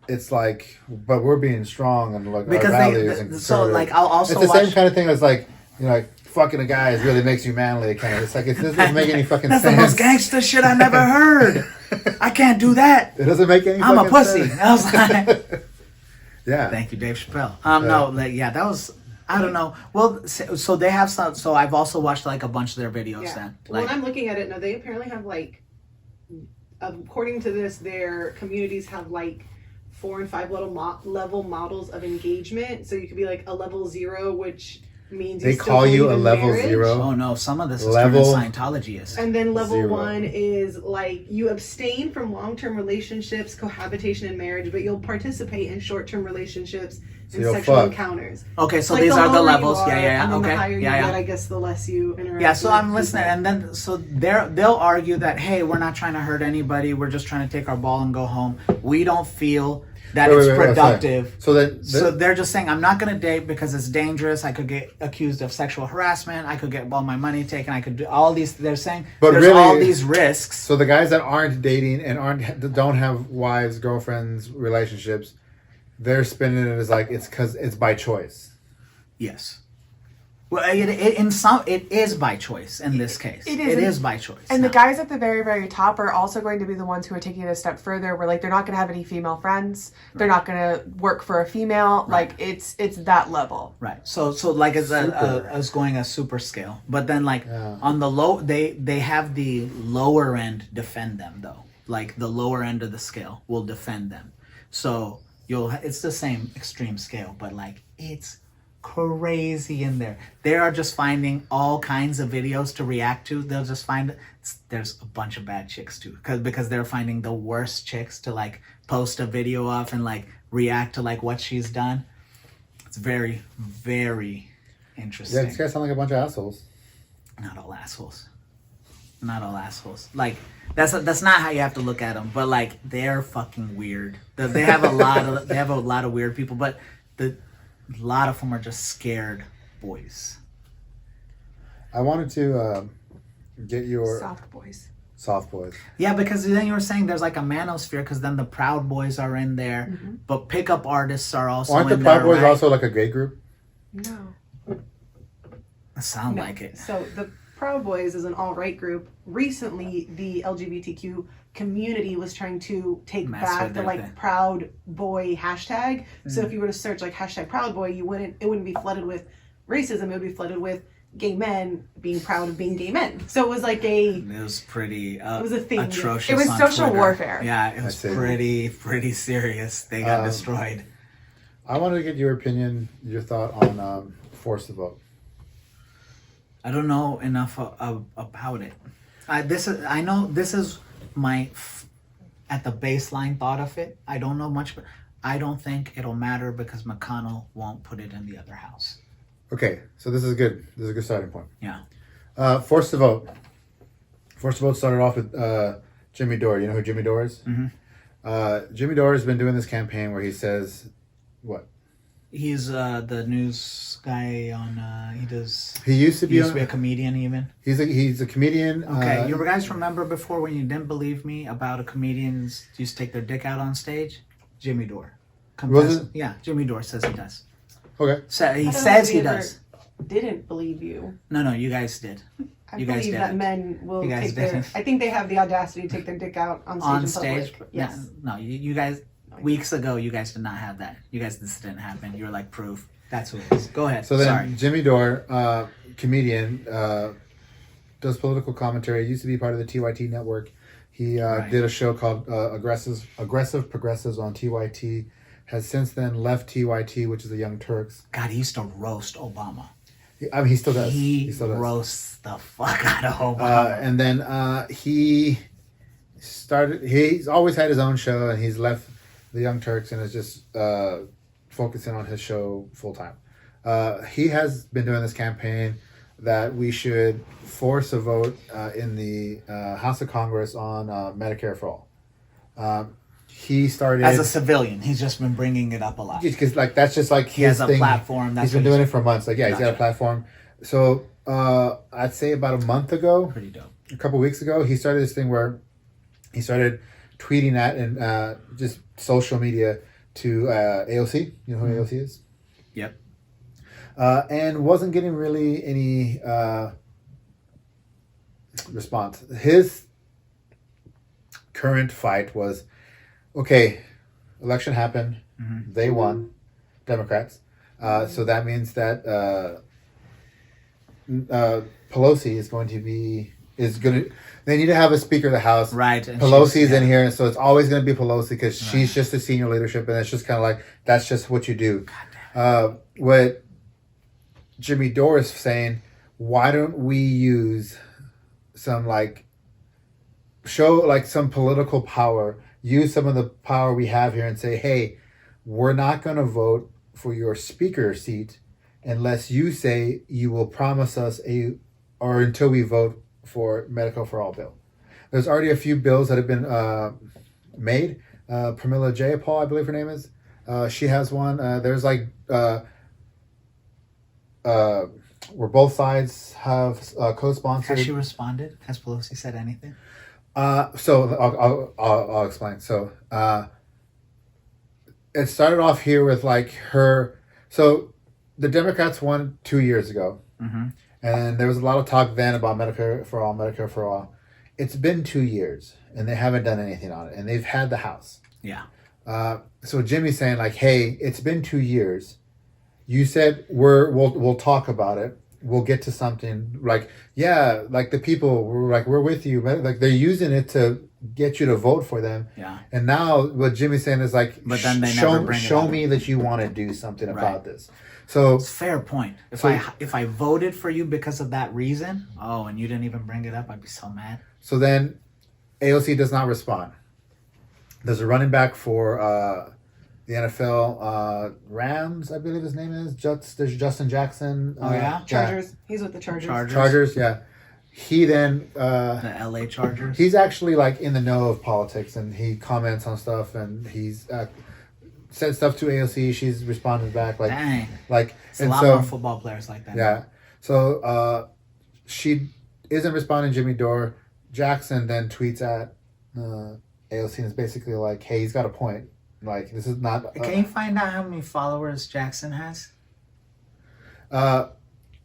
it's like, but we're being strong and like because our values and so conservative. like I'll also it's the watch. same kind of thing as like, you know, like fucking a guy is really makes you manly. Kind of, it's like it doesn't make any fucking That's sense. the most gangster shit I never heard. I can't do that. It doesn't make any. I'm a fucking pussy. sense. I was like, Yeah. thank you, Dave Chappelle. No, like yeah, that was. I don't know. Well, so they have some. So I've also watched like a bunch of their videos. Yeah. Then, When like, I'm looking at it now, they apparently have like, according to this, their communities have like 4 and 5 level models of engagement. So you could be like a level 0, which means They you still call you believe a in level marriage. 0. oh no, some of this is Level- turning Scientology. And then level 0. 1 is like you abstain from long-term relationships, cohabitation, and marriage, but you'll participate in short-term relationships and you'll sexual fuck. encounters. Okay, so Like, these are the lower you levels. are, Yeah, And then okay. the higher you Yeah. get, I guess the less you interact. Yeah, so with I'm listening, people. and then so they'll argue that hey, we're not trying to hurt anybody, we're just trying to take our ball and go home. We don't feel that Wait, it's wait, wait, sorry. productive. So then, So they're just saying I'm not going to date because it's dangerous. I could get accused of sexual harassment. I could get all my money taken. I could do all these. They're saying But there's really- all these risks. so the guys that aren't dating and don't have wives, girlfriends, relationships, they're spinning it as like it's because it's by choice. Yes. Well, it is by choice in this case. It It is. is by choice. And the now. guys at the very, very top are also going to be the ones who are taking it a step further. Where like they're not going to have any female friends. They're not going to work for a female. Like it's that level. Right. So like it's Super. as going a super scale, but then like Yeah. on the low, they have the lower end defend them though. Like the lower end of the scale will defend them. So it's the same extreme scale, but like it's crazy in there. They are just finding all kinds of videos to react to. They'll just find there's a bunch of bad chicks too, because they're finding the worst chicks to like post a video of and like react to like what she's done. It's very, very interesting. Yeah, these guys sound like a bunch of assholes. Not all assholes. Not all assholes. Like that's not how you have to look at them. But like they're fucking weird. They have a lot of weird people. But a lot of them are just scared boys. I wanted to get your Soft boys. soft boys. Yeah, because then you were saying there's like a manosphere because then the Proud Boys are in there, but pickup artists are also Aren't the in Proud there. Boys right? also like a gay group? No. Sound No. like it. So the Proud Boys is an alt-right group. Recently, the LGBTQ community was trying to take Mess back with the their like thing. Proud Boy hashtag. So if you were to search like hashtag Proud Boy, it wouldn't be flooded with racism. It would be flooded with gay men being proud of being gay men. So it was like It was pretty was a thing. atrocious. It was on social Twitter. warfare. Yeah, it was see. pretty serious. They got destroyed. I wanted to get your opinion, your thought on force the vote. I don't know enough about it. I know this is my at the baseline thought of it. I don't know much, but I don't think it'll matter because McConnell won't put it in the other house. Okay, so this is good. This is a good starting point. Yeah. Forced to vote. Forced to vote started off with Jimmy Dore. You know who Jimmy Dore is? Jimmy Dore has been doing this campaign where he says, what? He's the news guy on. He does. He used to be a comedian even. He's a comedian. Okay, you guys remember before when you didn't believe me about a comedians used to take their dick out on stage? Jimmy Dore. Yeah, Jimmy Dore says he does. Okay. So he I don't know says if he we ever does. Didn't believe you. No, you guys did. I You guys believe that didn't. men will You guys take their. didn't. I think they have the audacity to take their dick out on stage. On in stage? Public. Yes. No, you guys. Weeks ago, you guys did not have that. You guys, this didn't happen. You were like proof. That's who it is. Go ahead. So then Sorry. Jimmy Dore, comedian, does political commentary. Used to be part of the TYT network. He did a show called Aggressive Progressives on TYT. Has since then left TYT, which is the Young Turks. God, he used to roast Obama. I mean, he still does. He still does. roasts the fuck out of Obama. And then he started. He's always had his own show, and he's left the Young Turks and is just focusing on his show full time. He has been doing this campaign that we should force a vote in the House of Congress on Medicare for all. He started As a civilian, he's just been bringing it up a lot. because like that's just like He has his a thing. platform. That's He's been what doing it for months. Like he's got a Gotcha. platform. So I'd say about a month ago, Pretty dope. a couple weeks ago, he started this thing where he started tweeting at and just social media to AOC. You know who AOC is? Yep. And wasn't getting really any response. His current fight was, okay, election happened. They won, Democrats. So that means that Pelosi is going to they need to have a Speaker of the House. Right. and Pelosi's she's- in yeah. here, so it's always going to be Pelosi because she's just the senior leadership, and it's just kind of like that's just what you do. What Jimmy Dore is saying, why don't we use some show some political power, use some of the power we have here, and say, hey, we're not going to vote for your speaker seat unless you say you will promise us or until we vote for Medical for All bill. There's already a few bills that have been made. Pramila Jayapal, I believe her name is. She has one. There's where both sides have co-sponsored. Has she responded? Has Pelosi said anything? So I'll explain. So it started off here with her. So the Democrats won 2 years ago. And there was a lot of talk then about Medicare for all. It's been 2 years, and they haven't done anything on it, and they've had the House. Yeah. So Jimmy's saying hey, it's been 2 years. You said we'll talk about it. We'll get to something. The people we're with you. They're using it to get you to vote for them. Yeah. And now what Jimmy's saying is But then they never bring it show up. me that you want to do something Right. about this. So It's a fair point. If So- I voted for you because of that reason, and you didn't even bring it up, I'd be so mad. So then AOC does not respond. There's a running back for the NFL Rams, I believe his name is. There's Justin Jackson. Oh, yeah? Chargers. He's with the Chargers. Chargers, yeah. He then The LA Chargers. he's actually in the know of politics, and he comments on stuff, and he's said stuff to AOC. She's responded back Dang. It's a and lot so more football players like that. yeah. So she isn't responding to Jimmy Dore. Jackson then tweets at AOC and is basically hey, he's got a point. This is not. Can you find out how many followers Jackson has?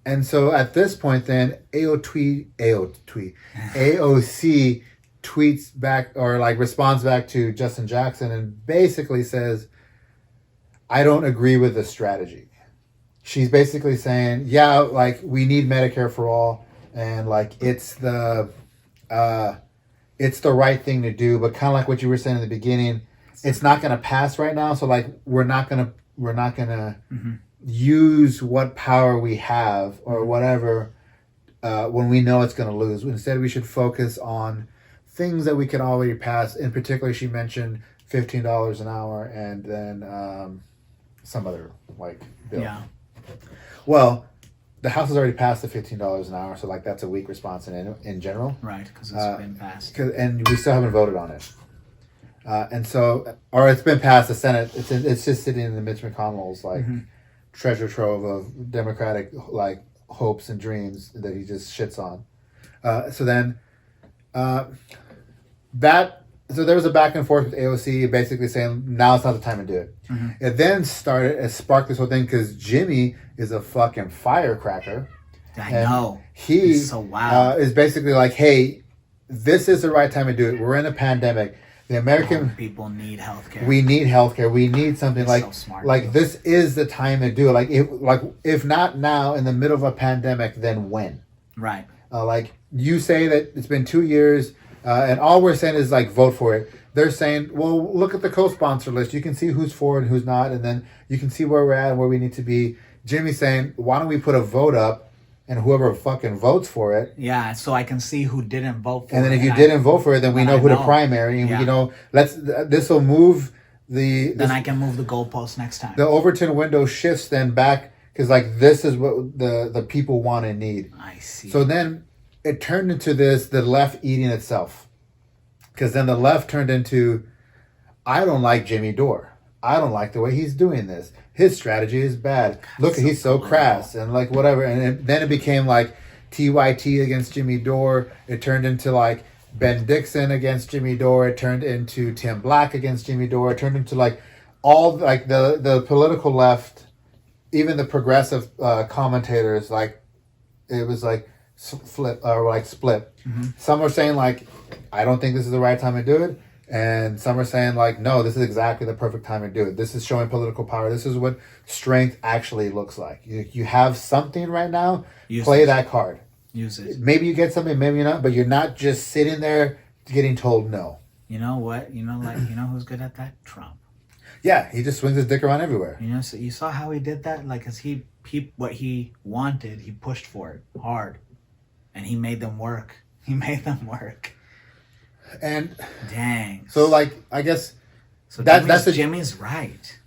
And so at this point, then AOC tweets back or responds back to Justin Jackson and basically says, "I don't agree with this strategy." She's basically saying, "Yeah, we need Medicare for all, and it's the right thing to do, but kind of like what you were saying in the beginning, it's not going to pass right now. So we're not gonna use what power we have or whatever when we know it's going to lose. Instead, we should focus on things that we can already pass. In particular, she mentioned $15 an hour and then some other like bill. Yeah. Well, the House has already passed the $15 an hour, so like that's a weak response in general. Right, because it's been passed. And we still haven't voted on it. And so, or it's been passed the Senate. It's just sitting in the Mitch McConnell's like treasure trove of Democratic like hopes and dreams that he just shits on. So then, so there was a back and forth with AOC, basically saying now it's not the time to do it. It then it sparked this whole thing because Jimmy is a fucking firecracker. I know. He's so wild. Is basically like, hey, this is the right time to do it. We're in a pandemic. The American people need healthcare. We need healthcare. We need something like so smart, like this is the time to do it. Like if not now in the middle of a pandemic, then when? Right. Like you say that it's been 2 years, and all we're saying is like vote for it. They're saying, well, look at the co-sponsor list. You can see who's for and who's not, and then you can see where we're at and where we need to be. Jimmy's saying, why don't we put a vote up, and whoever fucking votes for it. Yeah, so I can see who didn't vote for it. And then if you didn't vote for it, then we know who to primary, and you know, this will move the. Then I can move the goalpost next time. The Overton window shifts then back because like this is what the people want and need. I see. So then it turned into the left eating itself. Because then the left turned into, I don't like Jimmy Dore. I don't like the way he's doing this. His strategy is bad. Look, he's so crass and like whatever. And then it became like TYT against Jimmy Dore. It turned into like Ben Dixon against Jimmy Dore. It turned into Tim Black against Jimmy Dore. It turned into like all like the political left, even the progressive commentators, like it was like split. Some were saying like, I don't think this is the right time to do it. And some are saying like, no, this is exactly the perfect time to do it. This is showing political power. This is what strength actually looks like. You have something right now, play that card. Use it. Maybe you get something, maybe not, but you're not just sitting there getting told no. You know what? You know who's good at that? Trump. Yeah, he just swings his dick around everywhere. You know, so you saw how he did that? Like, cause he what he wanted, he pushed for it hard. And he made them work. And dang. So like I guess so that's Jimmy's right.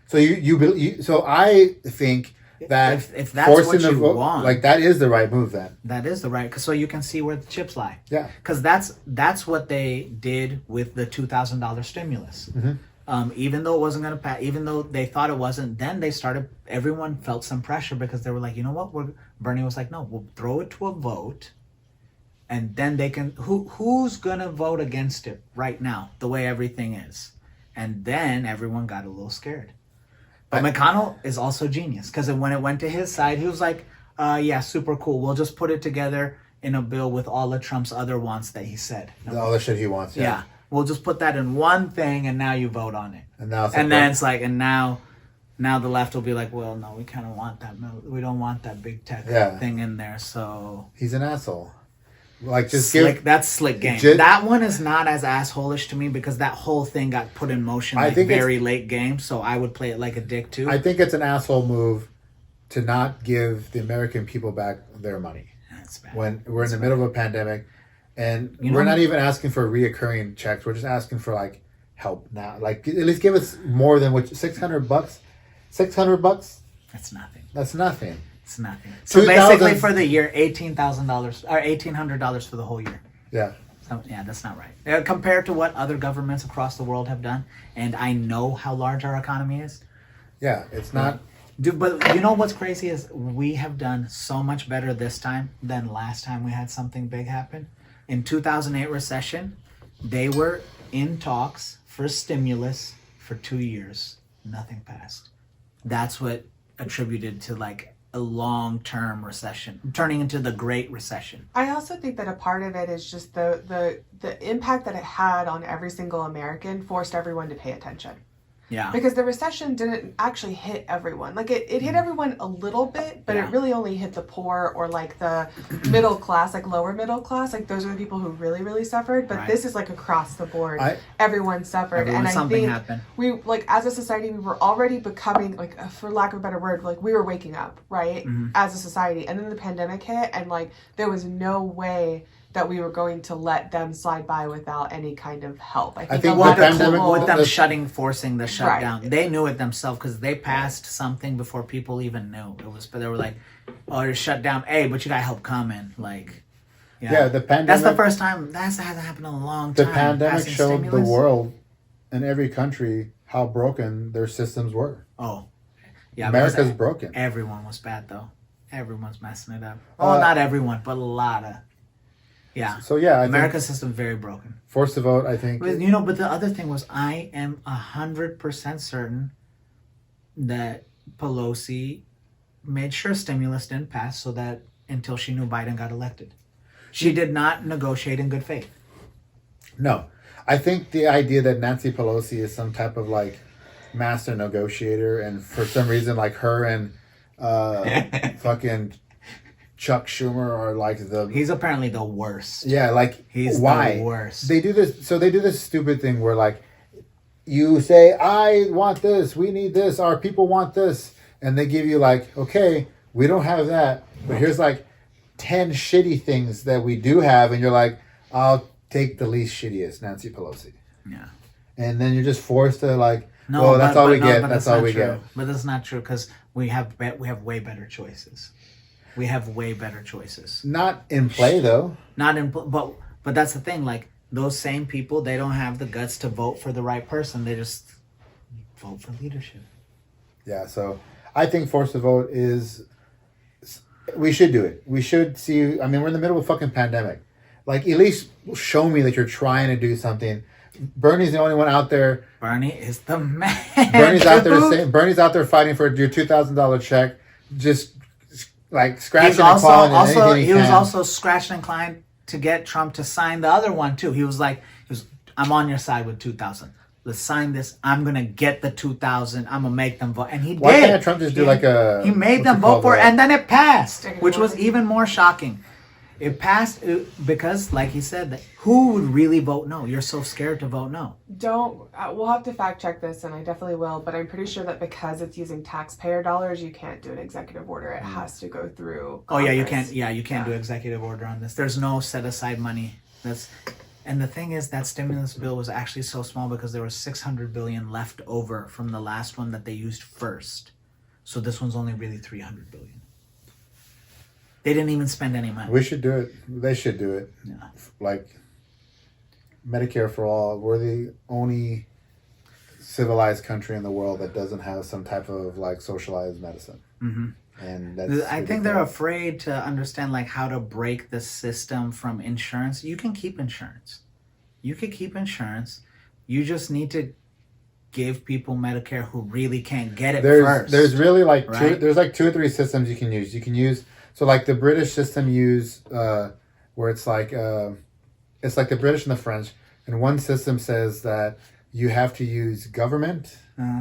So so I think that if that's what you want, like that is the right move then. That is the right, so you can see where the chips lie. Yeah. Because that's what they did with the $2,000 stimulus. Even though it wasn't going to pass, even though they thought it wasn't, then everyone felt some pressure because they were like, you know what? Bernie was like, no, we'll throw it to a vote. And then they can, who's going to vote against it right now, the way everything is? And then everyone got a little scared. But McConnell is also genius because when it went to his side, he was like, yeah, super cool. We'll just put it together in a bill with all of Trump's other wants that he said. All the shit he wants, yeah. We'll just put that in one thing and now you vote on it. And now now the left will be like, well, no, we kind of want that. We don't want that big tech thing in there. So he's an asshole. Like just that's slick game. That one is not as assholish to me because that whole thing got put in motion very late game. So I would play it like a dick too. I think it's an asshole move to not give the American people back their money. That's bad. When we're in the middle of a pandemic, and we're not even asking for reoccurring checks. We're just asking for like help now. Like at least give us more than what $600. $600. That's nothing. That's nothing. It's nothing. So basically, for the year, $18,000 or $1,800 for the whole year. Yeah. So, yeah, that's not right. Compared to what other governments across the world have done, and I know how large our economy is. Yeah, it's not. Dude, but you know what's crazy is we have done so much better this time than last time we had something big happen. In 2008 recession, they were in talks for stimulus for 2 years. Nothing passed. That's what attributed to like a long-term recession, turning into the Great Recession. I also think that a part of it is just the impact that it had on every single American forced everyone to pay attention. Yeah. Because the recession didn't actually hit everyone. Like it hit everyone a little bit, but Yeah. it really only hit the poor or like the middle class, like lower middle class. Like those are the people who really, really suffered. But Right. this is like across the board. I- Everyone suffered. Everyone, and I something think happened. we, like, as a society, we were already becoming, like, for lack of a better word, like, we were waking up, right? As a society. And then the pandemic hit, and, like, there was no way that we were going to let them slide by without any kind of help. I think think a with lot the of pandemic- people, With them the- forcing the shutdown, they knew it themselves because they passed something before people even knew it was. But they were like, "Oh, you're shut down. Hey, but you got help coming." Like, Yeah, the pandemic. that's the first time that hasn't happened in a long The time. pandemic Passing showed the stimulus. world and every country how broken their systems were. Oh, yeah. America's because broken. everyone was bad though. Everyone's messing it up. Well, not everyone, but a lot of. Yeah, So yeah, I America's think system very broken. forced to vote. I think But, but the other thing was, I am 100% certain that Pelosi made sure stimulus didn't pass so that until she knew Biden got elected. She did not negotiate in good faith. no. I think the idea that Nancy Pelosi is some type of like master negotiator, and for some reason, like her and fucking Chuck Schumer are like the He's apparently the worst. yeah, like He's why the worst. they do this. So they do this stupid thing where like you say, "I want this, we need this, our people want this," and they give you like, "Okay, we don't have that, but here's like 10 shitty things that we do have," and you're like, "I'll take the least shittiest, Nancy Pelosi," Yeah. and then you're just forced to like, No, "Well, that's but- all but we no, get. but That's not all we true. get." But that's not true because we have way better choices. We have way better choices. Not in play though. Not in, but that's the thing. Like those same people, they don't have the guts to vote for the right person. They just vote for leadership. Yeah, so I think forced to vote is. We should do it. We should see. I mean, we're in the middle of a fucking pandemic. Like, at least show me that you're trying to do something. Bernie's the only one out there. Bernie is the man. Bernie's out there dude. saying. Bernie's out there fighting for your $2,000 check. Just like scratching He's and also, clawing and also anything he was can. also scratching and clawing to get Trump to sign the other one too. He was like, "I'm on your side with 2,000. Let's sign this. I'm gonna get the 2,000. I'm gonna make them vote." And he Why did. can't Trump just do like a? He made what's them it vote called, for it, and then it passed, Executive which was order. even more shocking. It passed because, like he said, that who would really vote no? You're so scared to vote no. we'll have to fact check this, and I definitely will, but I'm pretty sure that because it's using taxpayer dollars, you can't do an executive order. It has to go through Oh yeah, you Congress. can't. Yeah, you can't do executive order on this. There's no set aside money. And the thing is, that stimulus bill was actually so small because there was $600 billion left over from the last one that they used first. So this one's only really $300 billion. They didn't even spend any money. We should do it. They should do it. Yeah. Like Medicare for all. We're the only civilized country in the world that doesn't have some type of like socialized medicine. Mm-hmm. And that's I think they're ridiculous. afraid to understand like how to break the system from insurance. You can keep insurance. You could keep insurance. You just need to give people Medicare who really can't get it first. There's really like right? there's like 2 or 3 systems you can use. You can use so like the British system where it's like the British and the French, and one system says that you have to use government.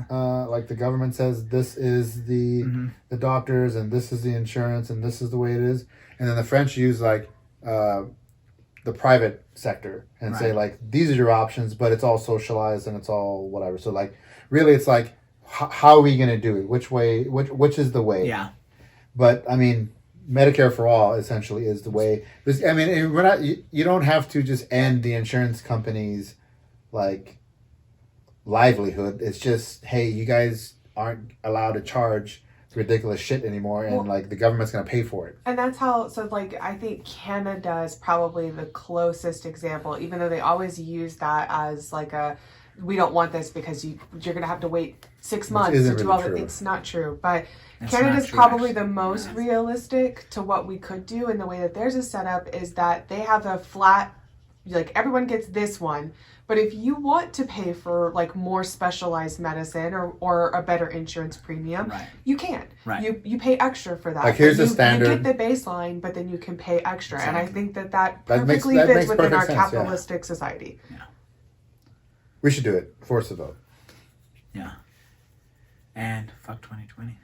Like the government says this is the doctors and this is the insurance and this is the way it is, and then the French use like the private sector and say Right. like these are your options, but it's all socialized and it's all whatever. So like really it's like how are we gonna do it? Which way? Which is the way? Yeah. But I mean, Medicare for all essentially is the way. I mean, we're not. You don't have to just end the insurance companies like livelihood. It's just, hey, you guys aren't allowed to charge ridiculous shit anymore, and Well- like the government's gonna pay for it. And that's how, so like, I think Canada is probably the closest example, even though they always use that as like we don't want this because you're going to have to wait 6 months to isn't do really all the true. things. It's not true. But It's Canada's not true, probably actually. the most Yeah. realistic to what we could do. And the way that theirs is set up is that they have a flat, like everyone gets this one. But if you want to pay for like more specialized medicine or a better insurance premium, Right. you can. Right. You pay extra for that. Like, here's But the you standard. get the baseline, but then you can pay extra. And I think that That perfectly makes fits within perfect our sense, yeah. capitalistic society. We should do it. Force a vote. And fuck 2020.